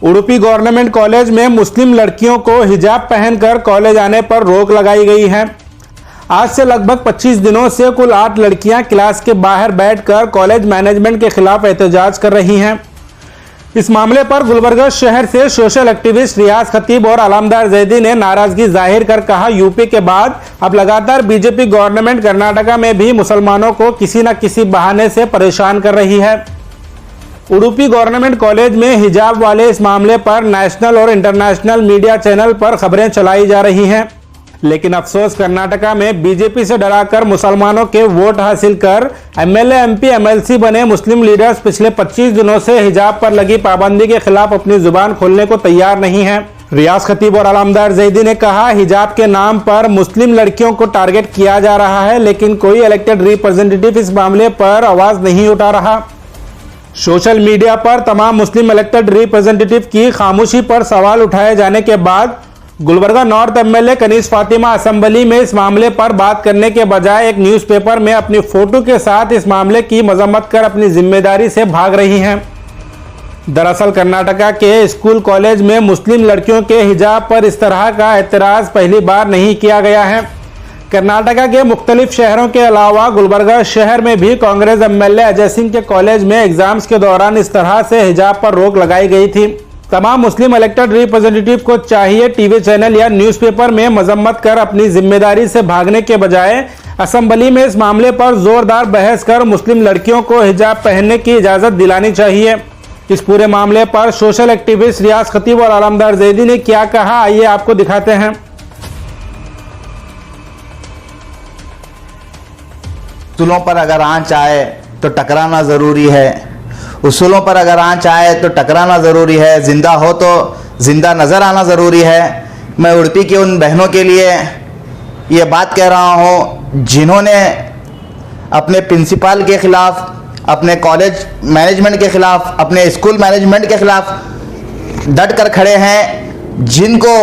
Udupi government college में मुस्लिम लड़कियों को हिजाब पहनकर कॉलेज आने पर रोक लगाई गई है। आज से लगभग 25 दिनों से कुल 8 लड़कियां क्लास के बाहर बैठकर कॉलेज मैनेजमेंट के खिलाफ एहतजाज कर रही हैं। इस मामले पर गुलबर्गा शहर से सोशल एक्टिविस्ट रियाज खतीब और अलामदार जैदी ने नाराजगी जाहिर कर कहा, यूपी के बाद अब लगातार बीजेपी गवर्नमेंट कर्नाटका में भी मुसलमानों को किसी न किसी बहाने से परेशान कर रही है। उडुपी गवर्नमेंट कॉलेज में हिजाब वाले इस मामले पर नेशनल और इंटरनेशनल मीडिया चैनल पर खबरें चलाई जा रही हैं, लेकिन अफसोस कर्नाटका में बीजेपी से डराकर मुसलमानों के वोट हासिल कर एमएलए, एमपी, एमएलसी बने मुस्लिम लीडर्स पिछले 25 दिनों से हिजाब पर लगी पाबंदी के खिलाफ अपनी जुबान खोलने को तैयार नहीं है। रियाज खतीब और अलामदार जैदी ने कहा, हिजाब के नाम पर मुस्लिम लड़कियों को टारगेट किया जा रहा है, लेकिन कोई इलेक्टेड रिप्रेजेंटेटिव इस मामले पर आवाज नहीं उठा रहा। सोशल मीडिया पर तमाम मुस्लिम इलेक्टेड रिप्रेजेंटेटिव की खामोशी पर सवाल उठाए जाने के बाद Gulbarga north MLA Kaneez Fatima assembly में इस मामले पर बात करने के बजाय एक न्यूज़पेपर में अपनी फोटो के साथ इस मामले की मजम्मत कर अपनी जिम्मेदारी से भाग रही हैं। दरअसल कर्नाटका के स्कूल कॉलेज में मुस्लिम लड़कियों के हिजाब पर इस तरह का एतराज पहली बार नहीं किया गया है। कर्नाटका के मुख्तलिफ शहरों के अलावा गुलबर्गा शहर में भी कांग्रेस एमएलए अजय सिंह के कॉलेज में एग्जाम्स के दौरान इस तरह से हिजाब पर रोक लगाई गई थी। तमाम मुस्लिम इलेक्टेड रिप्रेजेंटेटिव को चाहिए टीवी चैनल या न्यूज़पेपर में मजम्मत कर अपनी जिम्मेदारी से भागने के बजाय असेंबली में इस मामले पर जोरदार बहस कर मुस्लिम लड़कियों को हिजाब पहनने की इजाज़त दिलानी चाहिए। इस पूरे मामले पर सोशल एक्टिविस्ट रियाज खतीब और अलामदार जैदी ने क्या कहा, आइए आपको दिखाते हैं। उसूलों पर अगर आंच आए तो टकराना ज़रूरी है, उसूलों पर अगर आंच आए तो टकराना ज़रूरी है, ज़िंदा हो तो ज़िंदा नज़र आना ज़रूरी है। मैं उडुपी की उन बहनों के लिए ये बात कह रहा हूँ जिन्होंने अपने प्रिंसिपल के ख़िलाफ़, अपने कॉलेज मैनेजमेंट के ख़िलाफ़, अपने स्कूल मैनेजमेंट के ख़िलाफ़ डट कर खड़े हैं, जिनको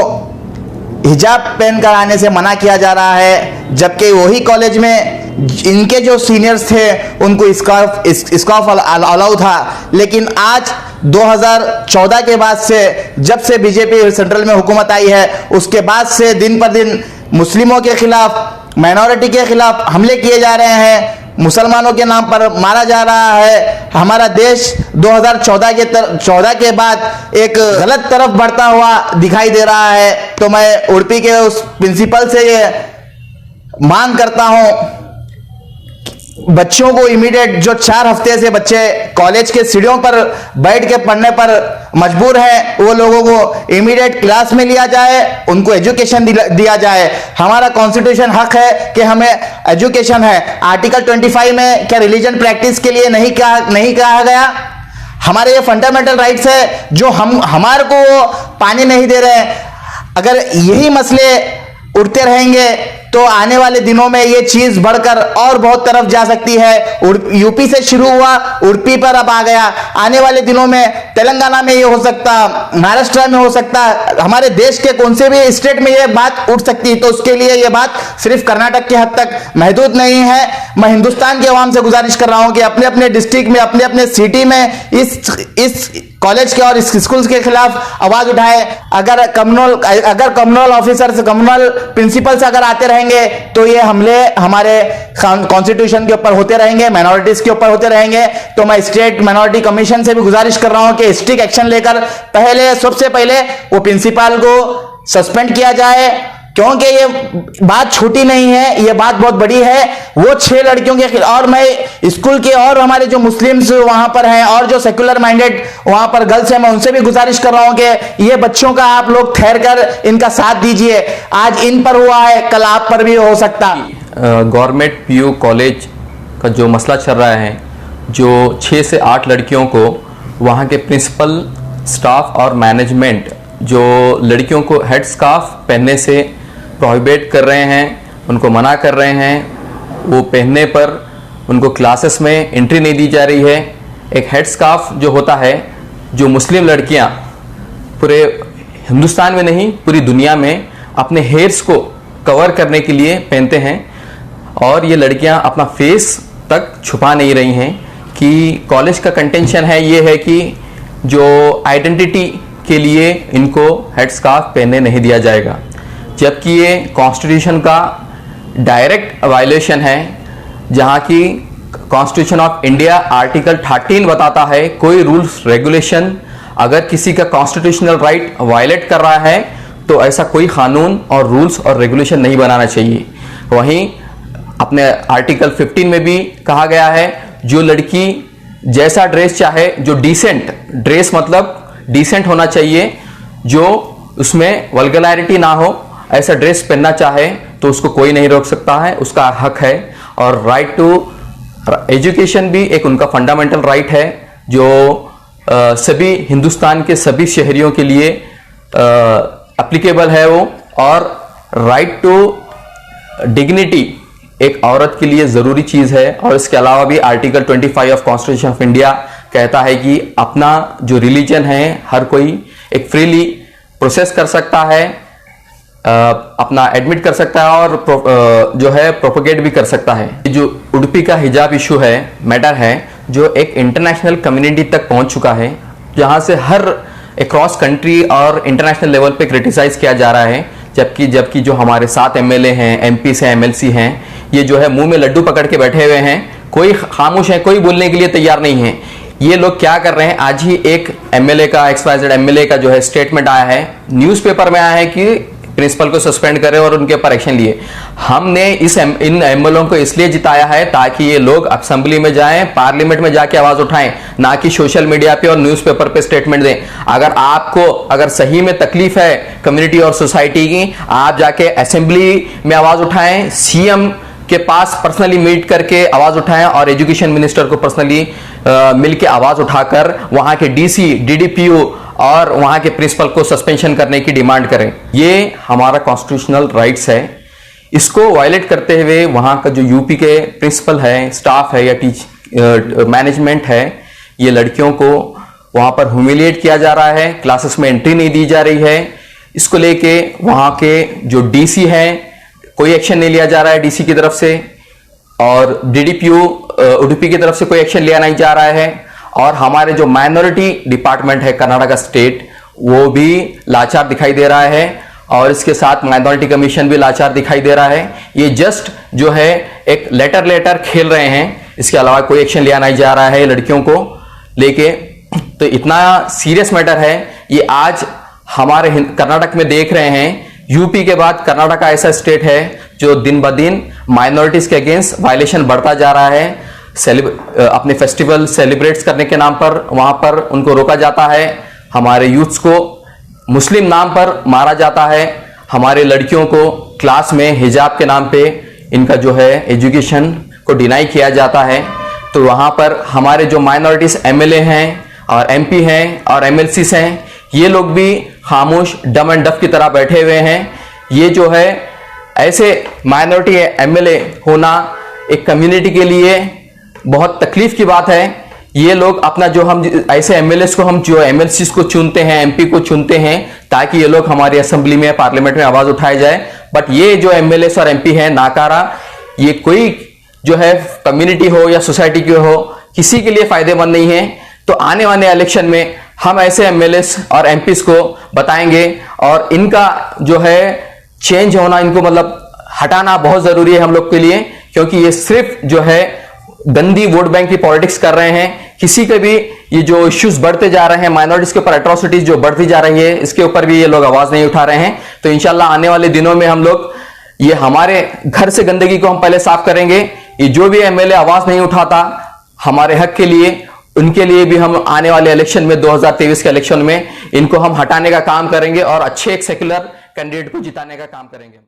हिजाब पहन कर आने से मना किया जा रहा है, जबकि वही कॉलेज में इनके जो सीनियर्स थे उनको स्कार्फ अलाउ था। लेकिन आज 2014 के बाद से, जब से बीजेपी सेंट्रल में हुकूमत आई है, उसके बाद से दिन पर दिन मुस्लिमों के खिलाफ, माइनॉरिटी के खिलाफ हमले किए जा रहे हैं, मुसलमानों के नाम पर मारा जा रहा है। हमारा देश 2014 के बाद एक गलत तरफ बढ़ता हुआ दिखाई दे रहा है। तो मैं उडुपी के उस प्रिंसिपल से ये मांग करता हूं, बच्चों को इमीडिएट, जो 4 हफ्ते से बच्चे कॉलेज के सीढ़ियों पर बैठ के पढ़ने पर मजबूर हैं, वो लोगों को इमीडिएट क्लास में लिया जाए, उनको एजुकेशन दिया जाए। हमारा कॉन्स्टिट्यूशन हक है कि हमें एजुकेशन है। आर्टिकल 25 में क्या रिलीजन प्रैक्टिस के लिए नहीं कहा गया? हमारे ये फंडामेंटल राइट्स है जो हमारे को पानी नहीं दे रहे हैं। अगर यही मसले उठते रहेंगे तो आने वाले दिनों में ये चीज बढ़कर और बहुत तरफ जा सकती है। यूपी से शुरू हुआ, उडुपी पर अब आ गया। आने वाले दिनों में तेलंगाना में ये हो सकता, महाराष्ट्र में हो सकता, हमारे देश के कौन से भी स्टेट में ये बात उठ सकती। तो उसके लिए ये बात सिर्फ कर्नाटक के हद तक महदूद नहीं है। मैं हिंदुस्तान के अवाम से गुजारिश कर रहा हूं कि अपने अपने डिस्ट्रिक्ट में, अपने अपने सिटी में इस कॉलेज के और इस स्कूल के खिलाफ आवाज उठाए। अगर कम्युनल ऑफिसर्स, कम्युनल प्रिंसिपल्स अगर आते रहेंगे तो ये हमले हमारे कॉन्स्टिट्यूशन के ऊपर होते रहेंगे, माइनॉरिटीज के ऊपर होते रहेंगे। तो मैं स्टेट माइनॉरिटी कमीशन से भी गुजारिश कर रहा हूं कि स्ट्रिक्ट एक्शन लेकर सबसे पहले वो प्रिंसिपल को सस्पेंड किया जाए, क्योंकि ये बात छोटी नहीं है, ये बात बहुत बड़ी है। वो 6 लड़कियों के खिलाफ, और मैं स्कूल के और हमारे जो मुस्लिम्स वहां पर हैं और जो सेक्युलर माइंडेड वहां पर गर्ल्स हैं, मैं उनसे भी गुजारिश कर रहा हूं कि ये बच्चों का आप लोग ठहर कर इनका साथ दीजिए। आज इन पर हुआ है, कल आप पर भी हो सकता। गवर्नमेंट पीयू कॉलेज का जो मसला चल रहा है, जो 6 से 8 लड़कियों को वहाँ के प्रिंसिपल, स्टाफ और मैनेजमेंट जो लड़कियों को हेड स्कार्फ पहनने से प्रोहिबिट कर रहे हैं, उनको मना कर रहे हैं, वो पहनने पर उनको क्लासेस में एंट्री नहीं दी जा रही है। एक हेड स्कार्फ जो होता है, जो मुस्लिम लड़कियां पूरे हिंदुस्तान में नहीं पूरी दुनिया में अपने हेयर्स को कवर करने के लिए पहनते हैं, और ये लड़कियां अपना फेस तक छुपा नहीं रही हैं। कि कॉलेज का कंटेंशन है, ये है कि जो आइडेंटिटी के लिए इनको हेड स्कार्फ पहनने नहीं दिया जाएगा, जबकि ये कॉन्स्टिट्यूशन का डायरेक्ट वायलेशन है, जहां की कॉन्स्टिट्यूशन ऑफ इंडिया आर्टिकल 13 बताता है कोई रूल्स रेगुलेशन अगर किसी का कॉन्स्टिट्यूशनल राइट वायलेट कर रहा है तो ऐसा कोई कानून और रूल्स और रेगुलेशन नहीं बनाना चाहिए। वहीं अपने आर्टिकल 15 में भी कहा गया है जो लड़की जैसा ड्रेस चाहे, जो डिसेंट ड्रेस मतलब डिसेंट होना चाहिए, जो उसमें वल्गैरिटी ना हो, ऐसा ड्रेस पहनना चाहे तो उसको कोई नहीं रोक सकता है, उसका हक है। और राइट टू एजुकेशन भी एक उनका फंडामेंटल राइट है जो सभी हिंदुस्तान के सभी शहरियों के लिए एप्लीकेबल है वो। और राइट टू डिग्निटी एक औरत के लिए जरूरी चीज है। और इसके अलावा भी article 25 of constitution of India कहता है कि अपना जो रिलीजन है हर कोई एक फ्रीली प्रोसेस कर सकता है, अपना एडमिट कर सकता है और जो है प्रोपोगेट भी कर सकता है। जो उडुपी का हिजाब इशू है, मैटर है, जो एक इंटरनेशनल कम्युनिटी तक पहुंच चुका है, जहां से हर अक्रॉस कंट्री और इंटरनेशनल लेवल पे क्रिटिसाइज किया जा रहा है। जबकि जो हमारे 7 एमएलए हैं, एमपी से एमएलसी हैं, ये जो है मुंह में लड्डू पकड़ के बैठे हुए हैं, कोई खामोश है, कोई बोलने के लिए तैयार नहीं है। ये लोग क्या कर रहे हैं, आज ही एक एमएलए का XYZ एमएलए का जो है स्टेटमेंट आया है, न्यूज़पेपर में आया है कि प्रिंसिपल को सस्पेंड करें और उनके ऊपर एक्शन लिए। हमने इन एमएलओ को इसलिए जिताया है ताकि ये लोग असेंबली में जाएं, पार्लियामेंट में जाके आवाज उठाएं, ना कि सोशल मीडिया पे और न्यूज़पेपर पे स्टेटमेंट दें। अगर सही में तकलीफ है कम्युनिटी और सोसाइटी की, आप जाके असेंबली में आवाज उठाएं, सीएम के पास पर्सनली मीट करके आवाज उठाएं और एजुकेशन मिनिस्टर को पर्सनली मिलके आवाज उठाकर वहां के डीसी, डीडीपीओ और वहां के प्रिंसिपल को सस्पेंशन करने की डिमांड करें। ये हमारा कॉन्स्टिट्यूशनल राइट्स है। इसको वायलेट करते हुए वहां का जो यूपी के प्रिंसिपल है, स्टाफ है या मैनेजमेंट है, ये लड़कियों को वहां पर ह्यूमिलिएट किया जा रहा है, क्लासेस में एंट्री नहीं दी जा रही है। इसको लेके वहां के जो डीसी हैं कोई एक्शन नहीं लिया जा रहा है डीसी की तरफ से, और डीडीपीओ उडुपी की तरफ से कोई एक्शन लिया नहीं जा रहा है। और हमारे जो माइनॉरिटी डिपार्टमेंट है कर्नाटका स्टेट, वो भी लाचार दिखाई दे रहा है, और इसके साथ माइनॉरिटी कमीशन भी लाचार दिखाई दे रहा है। ये जस्ट जो है एक लेटर खेल रहे हैं, इसके अलावा कोई एक्शन लिया नहीं जा रहा है लड़कियों को लेके। तो इतना सीरियस मैटर है ये। आज हमारे कर्नाटक में देख रहे हैं, यूपी के बाद कर्नाटक ऐसा स्टेट है जो दिन ब दिन माइनॉरिटीज के अगेंस्ट वायलेशन बढ़ता जा रहा है। अपने फेस्टिवल सेलिब्रेट्स करने के नाम पर वहां पर उनको रोका जाता है, हमारे यूथ्स को मुस्लिम नाम पर मारा जाता है, हमारे लड़कियों को क्लास में हिजाब के नाम पे इनका जो है एजुकेशन को डिनाई किया जाता है। तो वहां पर हमारे जो माइनॉरिटीज एमएलए हैं और एमपी हैं और एमएलसीस हैं, ये लोग भी खामोश डम एंड डफ की तरह बैठे हुए हैं। ये जो है ऐसे माइनॉरिटी एमएलए होना एक कम्युनिटी के लिए बहुत तकलीफ की बात है। ये लोग अपना जो हम ऐसे एमएलएस को, हम जो एमएलसीस को चुनते हैं, एमपी को चुनते हैं ताकि ये लोग हमारी असेंबली में, पार्लियामेंट में आवाज उठाए जाए, बट ये जो एमएलएस और एमपी है नाकारा, ये कोई जो है कम्युनिटी हो या सोसाइटी की हो, किसी के लिए फायदेमंद नहीं है। तो आने वाले इलेक्शन में हम ऐसे एमएलएस और एमपीस को बताएंगे, और इनका जो है चेंज होना, इनको मतलब हटाना बहुत जरूरी है हम लोग के लिए, क्योंकि ये सिर्फ जो है गंदी वोट बैंक की पॉलिटिक्स कर रहे हैं। किसी के भी ये जो इश्यूज बढ़ते जा रहे हैं, माइनॉरिटीज के ऊपर एट्रोसिटीज जो बढ़ती जा रही है, इसके ऊपर भी ये लोग आवाज नहीं उठा रहे हैं। तो इंशाल्लाह आने वाले दिनों में हम लोग ये हमारे घर से गंदगी को हम पहले साफ करेंगे। ये जो भी एमएलए आवाज नहीं उठाता हमारे हक के लिए, उनके लिए भी हम आने वाले इलेक्शन में 2023 के इलेक्शन में इनको हम हटाने का काम करेंगे और अच्छे एक सेक्युलर कैंडिडेट को जिताने का काम करेंगे।